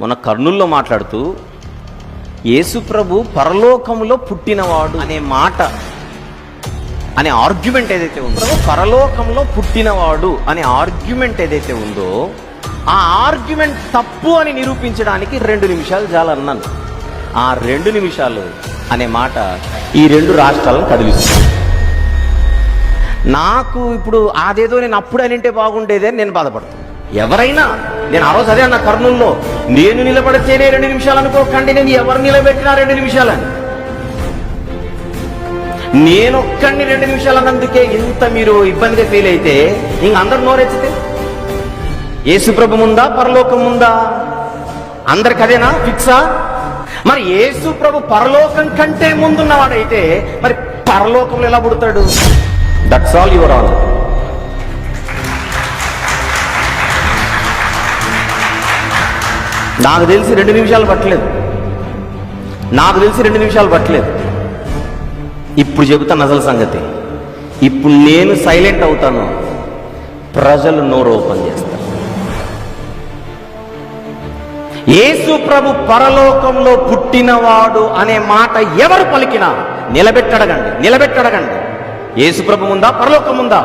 మొన్న కర్నూల్లో మాట్లాడుతూ యేసుప్రభు పరలోకంలో పుట్టినవాడు అనే మాట, అనే ఆర్గ్యుమెంట్ ఏదైతే ఉందో, పరలోకంలో పుట్టినవాడు అనే ఆర్గ్యుమెంట్ ఏదైతే ఉందో, ఆ ఆర్గ్యుమెంట్ తప్పు అని నిరూపించడానికి 2 నిమిషాలు చాలా అన్నాను. ఆ 2 నిమిషాలు అనే మాట ఈ 2 రాష్ట్రాలను కదిలిస్తుంది. నాకు ఇప్పుడు అదేదో నేను అప్పుడు అనింటే బాగుండేదే అని నేను బాధపడుతున్నాను. ఎవరైనా, నేను ఆ రోజు అదే అన్న కర్నూల్లో, నేను నిలబడితేనే 2 నిమిషాలు అనుకోకండి, నేను ఎవరు నిలబెట్టినా 2 నిమిషాలని. నేనొక్కడిని 2 నిమిషాలు అన్నందుకే ఇంత మీరు ఇబ్బందిగా ఫీల్ అయితే ఇంక అందరు నోరెచ్చితే యేసుప్రభు ముందా పరలోకం ముందా? అందరికి అదేనా ఫిక్సా? మరి యేసుప్రభు పరలోకం కంటే ముందున్నవాడైతే మరి పరలోకంలో ఎలా పుడతాడు? That's all your all. నాకు తెలిసి 2 నిమిషాలు పట్టలేదు. ఇప్పుడు చెబుతాను అసలు సంగతి. ఇప్పుడు నేను సైలెంట్ అవుతాను, ప్రజలు నోరు ఓపెన్ చేస్తారు. యేసు ప్రభు పరలోకంలో పుట్టినవాడు అనే మాట ఎవరు పలికినా నిలబెట్టడగండి. యేసు ప్రభు ముందా పరలోకం ముందా?